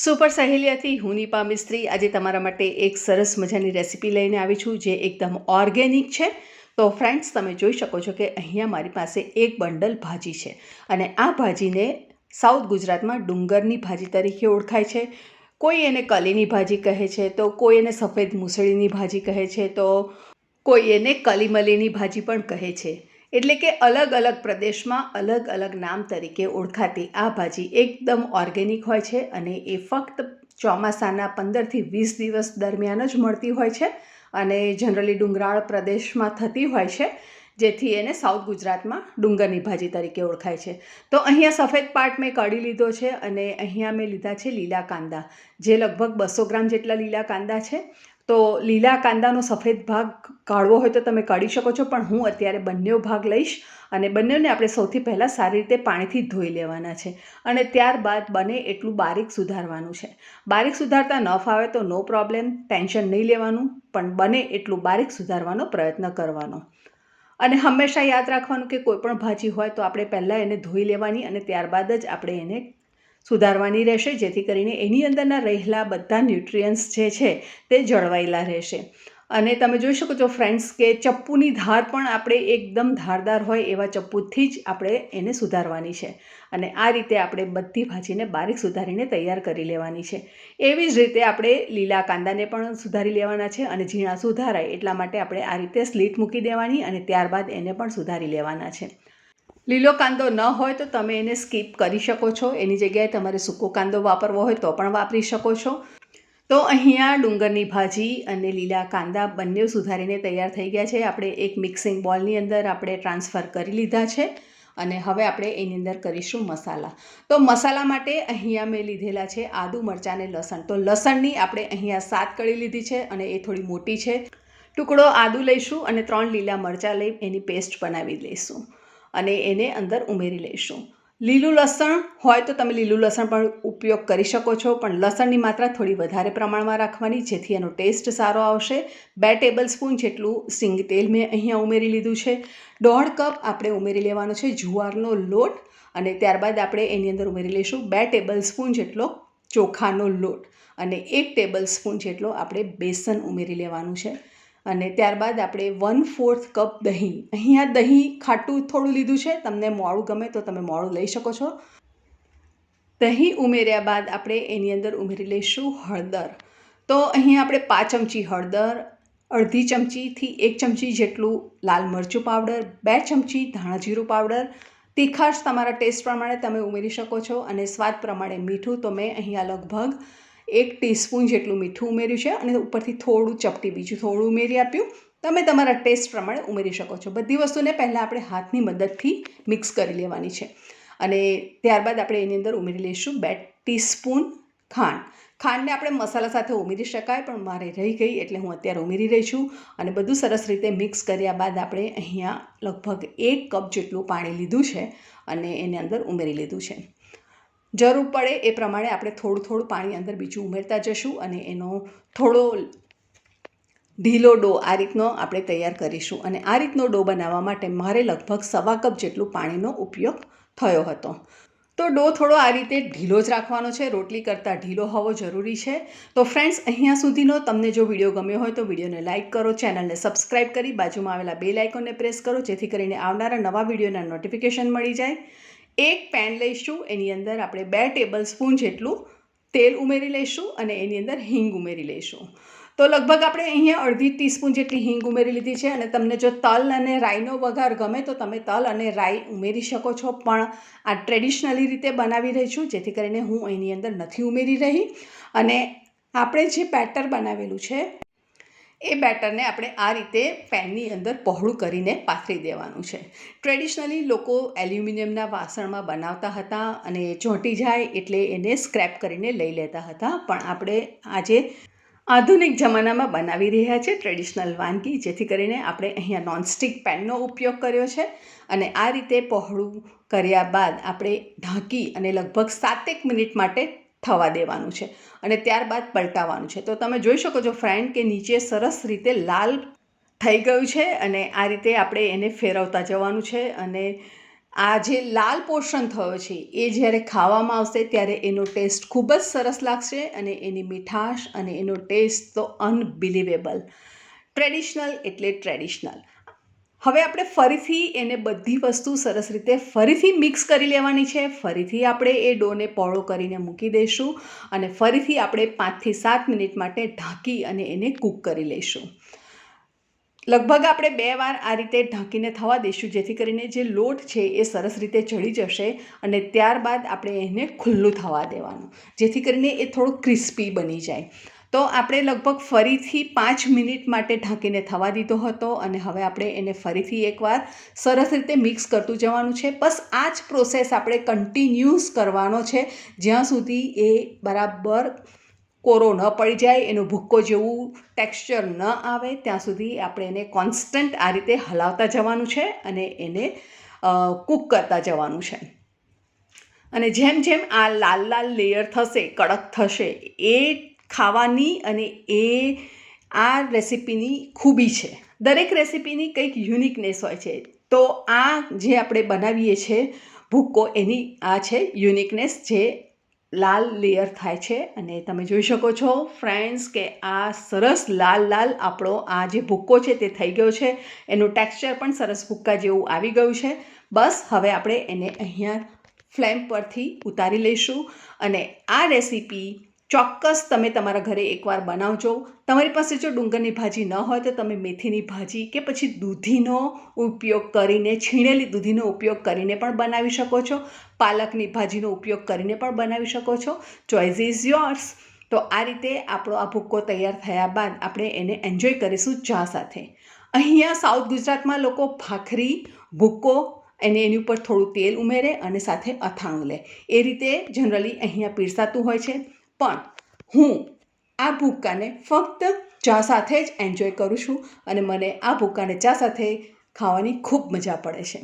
Super સહેલિયાથી હું Nipah મિસ્ત્રી આજે તમારા માટે એક સરસ મજાની રેસીપી લઈને આવી છું જે એકદમ ઓર્ગેનિક છે. તો ફ્રેન્ડ્સ, તમે જોઈ શકો છો કે અહીંયા મારી પાસે એક બંડલ ભાજી છે અને આ ભાજીને સાઉથ ગુજરાતમાં ડુંગરની ભાજી તરીકે ઓળખાય છે. કોઈ એને કલીની ભાજી કહે છે, તો કોઈ એને સફેદ મૂસળીની ભાજી કહે છે, તો કોઈ એને કલીમલીની ભાજી પણ કહે છે. એટલે કે અલગ અલગ પ્રદેશમાં અલગ અલગ નામ તરીકે ઓળખાતી આ ભાજી એકદમ ઓર્ગેનિક હોય છે અને એ ફક્ત ચોમાસાના 15થી 20 દિવસ દરમિયાન જ મળતી હોય છે અને જનરલી ડુંગરાળ પ્રદેશમાં થતી હોય છે, જેથી એને સાઉથ ગુજરાતમાં ડુંગરની ભાજી તરીકે ઓળખાય છે. તો અહીંયા સફેદ પાર્ટ મેં કાઢી લીધો છે અને અહીંયા મેં લીધા છે લીલા કાંદા, જે લગભગ 200 ગ્રામ જેટલા લીલા કાંદા છે. તો લીલા કાંદાનો સફેદ ભાગ કાઢવો હોય તો તમે કાઢી શકો છો, પણ હું અત્યારે બંને ભાગ લઈશ અને બંનેને આપણે સૌથી પહેલાં સારી રીતે પાણીથી ધોઈ લેવાના છે અને ત્યારબાદ બને એટલું બારીક સુધારવાનું છે. બારીક સુધારતા ન ફાવે તો નો પ્રોબ્લેમ, ટેન્શન નહીં લેવાનું, પણ બને એટલું બારીક સુધારવાનો પ્રયત્ન કરવાનો. અને હંમેશા યાદ રાખવાનું કે કોઈ પણ ભાજી હોય તો આપણે પહેલાં એને ધોઈ લેવાની અને ત્યારબાદ જ આપણે એને સુધારવાની રહેશે, જેથી કરીને એની અંદરના રહેલા બધા ન્યુટ્રિયન્ટ્સ જે છે તે જળવાયેલા રહેશે. અને તમે જોઈ શકો છો ફ્રેન્ડ્સ કે ચપ્પુની ધાર પણ આપણે એકદમ ધારદાર હોય એવા ચપ્પુથી જ આપણે એને સુધારવાની છે અને આ રીતે આપણે બધી ભાજીને બારીક સુધારીને તૈયાર કરી લેવાની છે. એવી જ રીતે આપણે લીલા કાંદાને પણ સુધારી લેવાના છે અને ઝીણા સુધારાય એટલા માટે આપણે આ રીતે સ્લીટ મૂકી દેવાની અને ત્યારબાદ એને પણ સુધારી લેવાના છે. લીલો કાંદો ન હોય તો તમે એને સ્કીપ કરી શકો છો, એની જગ્યાએ તમારે સૂકો કાંદો વાપરવો હોય તો પણ વાપરી શકો છો. તો અહીંયા ડુંગરની ભાજી અને લીલા કાંદા બંને સુધારીને તૈયાર થઈ ગયા છે. આપણે એક મિક્સિંગ બોલની અંદર આપણે ટ્રાન્સફર કરી લીધા છે અને હવે આપણે એની અંદર કરીશું મસાલા. તો મસાલા માટે અહીંયા મેં લીધેલા છે આદુ, મરચાં અને લસણ. તો લસણની આપણે અહીંયા 7 કળી લીધી છે અને એ થોડી મોટી છે. ટુકડો આદુ લઈશું અને 3 લીલા મરચાં લઈ એની પેસ્ટ બનાવી લઈશું અને એને અંદર ઉમેરી લઈશું. લીલું લસણ હોય તો તમે લીલું લસણ પણ ઉપયોગ કરી શકો છો, પણ લસણની માત્રા થોડી વધારે પ્રમાણમાં રાખવાની, જેથી એનો ટેસ્ટ સારો આવશે. 2 ટેબલ સ્પૂન જેટલું સિંગ તેલ મેં અહીંયા ઉમેરી લીધું છે. 1.5 કપ આપણે ઉમેરી લેવાનો છે જુવારનો લોટ અને ત્યારબાદ આપણે એની અંદર ઉમેરી લઈશું 2 ટેબલ સ્પૂન જેટલો ચોખાનો લોટ અને 1 ટેબલ સ્પૂન જેટલો આપણે બેસન ઉમેરી લેવાનું છે. અને ત્યારબાદ આપણે 1/4 કપ દહીં, અહીંયા દહીં ખાટું થોડું લીધું છે, તમને મોળું ગમે તો તમે મોળું લઈ શકો છો. દહીં ઉમેર્યા બાદ આપણે એની અંદર ઉમેરી લઈશું હળદર. તો અહીંયા આપણે 5 ચમચી હળદર, અડધી ચમચીથી 1 ચમચી જેટલું લાલ મરચું પાવડર, 2 ચમચી ધાણા જીરું પાવડર, તીખાશ તમારા ટેસ્ટ પ્રમાણે તમે ઉમેરી શકો છો અને સ્વાદ પ્રમાણે મીઠું તો મેં અહીંયા લગભગ 1 ટીસ્પૂન જેટલું મીઠું ઉમેર્યું છે અને ઉપરથી થોડું ચપટી બીજું થોડું ઉમેરી આપ્યું. તમે તમારા ટેસ્ટ પ્રમાણે ઉમેરી શકો છો. બધી વસ્તુને પહેલાં આપણે હાથની મદદથી મિક્સ કરી લેવાની છે અને ત્યારબાદ આપણે એની અંદર ઉમેરી લઈશું 2 ટીસ્પૂન ખાંડ. ખાંડને આપણે મસાલા સાથે ઉમેરી શકાય, પણ મારે રહી ગઈ એટલે હું અત્યારે ઉમેરી રહી છું અને બધું સરસ રીતે મિક્સ કર્યા બાદ આપણે અહીંયા લગભગ 1 કપ જેટલું પાણી લીધું છે અને એને અંદર ઉમેરી લીધું છે. જરૂર પડે એ પ્રમાણે આપણે થોડું થોડું પાણી અંદર બીજું ઉમેરતા જશું અને એનો થોડો ઢીલો ડો આ રીતનો આપણે તૈયાર કરીશું. અને આ રીતનો ડો બનાવવા માટે મારે લગભગ 1/4 કપ જેટલું પાણીનો ઉપયોગ થયો હતો. તો ડો થોડો આ રીતે ઢીલો જ રાખવાનો છે, રોટલી કરતાં ઢીલો હોવો જરૂરી છે. તો ફ્રેન્ડ્સ, અહીંયા સુધીનો તમને જો વિડીયો ગમ્યો હોય તો વિડીયોને લાઇક કરો, ચેનલને સબસ્ક્રાઈબ કરી બાજુમાં આવેલા બેલ આઇકોનને પ્રેસ કરો, જેથી કરીને આવનારા નવા વિડીયોના નોટિફિકેશન મળી જાય. એક પેન લઈશું, એની અંદર આપણે 2 ટેબલ સ્પૂન જેટલું તેલ ઉમેરી લઈશું અને એની અંદર હિંગ ઉમેરી લઈશું. તો લગભગ આપણે અહીંયા અડધી ટીસ્પૂન જેટલી હિંગ ઉમેરી લીધી છે અને તમને જો તલ અને રાઈનો વઘાર ગમે તો તમે તલ અને રાઈ ઉમેરી શકો છો, પણ આ ટ્રેડિશનલી રીતે બનાવી રહી છું, જેથી કરીને હું એની અંદર નથી ઉમેરી રહી. અને આપણે જે બેટર બનાવેલું છે એ બેટરને આપણે આ રીતે પેનની અંદર પહોળું કરીને પાથરી દેવાનું છે. ટ્રેડિશનલી લોકો એલ્યુમિનિયમના વાસણમાં બનાવતા હતા અને ચોંટી જાય એટલે એને સ્ક્રેપ કરીને લઈ લેતા હતા, પણ આપણે આજે આધુનિક જમાનામાં બનાવી રહ્યા છે ટ્રેડિશનલ વાનગી, જેથી કરીને આપણે અહીંયા નોનસ્ટિક પેનનો ઉપયોગ કર્યો છે અને આ રીતે પહોળું કર્યા બાદ આપણે ઢાંકી અને લગભગ 7-1 મિનિટ માટે થવા દેવાનું છે અને ત્યારબાદ પલટાવવાનું છે. તો તમે જોઈ શકો છો ફ્રેન્ડ કે નીચે સરસ રીતે લાલ થઈ ગયું છે અને આ રીતે આપણે એને ફેરવતા જવાનું છે અને આ જે લાલ પોર્શન થયો છે એ જ્યારે ખાવામાં આવશે ત્યારે એનો ટેસ્ટ ખૂબ જ સરસ લાગશે અને એની મીઠાશ અને એનો ટેસ્ટ તો અનબિલિવેબલ. ટ્રેડિશનલ એટલે ટ્રેડિશનલ. હવે આપણે ફરીથી એને બધી વસ્તુ સરસ રીતે ફરીથી મિક્સ કરી લેવાની છે. ફરીથી આપણે એ ડોને પહોળો કરીને મૂકી દઈશું અને ફરીથી આપણે 5 થી 7 મિનિટ માટે ઢાંકી અને એને કૂક કરી લઈશું. લગભગ આપણે 2 વાર આ રીતે ઢાંકીને થવા દઈશું, જેથી કરીને જે લોટ છે એ સરસ રીતે ચડી જશે અને ત્યારબાદ આપણે એને ખુલ્લું થવા દેવાનું, જેથી કરીને એ થોડું ક્રિસ્પી બની જાય. તો આપણે લગભગ ફરીથી 5 મિનિટ માટે ઢાંકીને થવા દીધો હતો અને હવે આપણે એને ફરીથી એકવાર સરસ રીતે મિક્સ કરતું જવાનું છે. બસ આ જ પ્રોસેસ આપણે કન્ટિન્યુઅસ કરવાનો છે જ્યાં સુધી એ બરાબર કોરો ન પડી જાય, એનું ભૂક્કો જેવું ટેક્સચર ન આવે ત્યાં સુધી આપણે એને કોન્સ્ટન્ટ આ રીતે હલાવતા જવાનું છે અને એને કૂક કરતા જવાનું છે. અને જેમ જેમ આ લાલ લાલ લેયર થશે, કડક થશે, એ ખાવાની અને એ આ રેસિપીની ખૂબી છે. દરેક રેસિપીની કંઈક યુનિકનેસ હોય છે. તો આ જે આપણે બનાવીએ છીએ ભૂક્કો, એની આ છે યુનિકનેસ, જે લાલ લેયર થાય છે. અને તમે જોઈ શકો છો ફ્રેન્ડ્સ કે આ સરસ લાલ લાલ આપણો આ જે ભૂક્કો છે તે થઈ ગયો છે. એનું ટેક્સચર પણ સરસ ભૂક્કા જેવું આવી ગયું છે. બસ હવે આપણે એને અહીંયા ફ્લેમ પરથી ઉતારી લઈશું અને આ રેસીપી ચોક્કસ તમે તમારા ઘરે એકવાર બનાવજો. તમારી પાસે જો ડુંગરની ભાજી ન હોય તો તમે મેથીની ભાજી કે પછી દૂધીનો ઉપયોગ કરીને, છીણેલી દૂધીનો ઉપયોગ કરીને પણ બનાવી શકો છો. પાલકની ભાજીનો ઉપયોગ કરીને પણ બનાવી શકો છો. Choice is yours. તો આ રીતે આપણો આ ભૂક્કો તૈયાર થયા બાદ આપણે એને એન્જોય કરીશું ચા સાથે. અહીંયા સાઉથ ગુજરાતમાં લોકો ભાખરી, ભૂક્કો અને એની ઉપર થોડું તેલ ઉમેરે અને સાથે અથાણું લે, એ રીતે જનરલી અહીંયા પીરસાતું હોય છે. પણ હું આ ભૂક્કાને ફક્ત ચા સાથે જ એન્જોય કરું છું અને મને આ ભૂક્કાને ચા સાથે ખાવાની ખૂબ મજા પડે છે.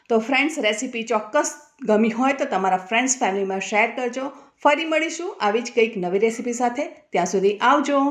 તો ફ્રેન્ડ્સ, રેસીપી ચોક્કસ ગમી હોય તો તમારા ફ્રેન્ડ્સ ફેમિલીમાં શેર કરજો. ફરી મળીશું આવી જ કંઈક નવી રેસીપી સાથે. ત્યાં સુધી આવજો.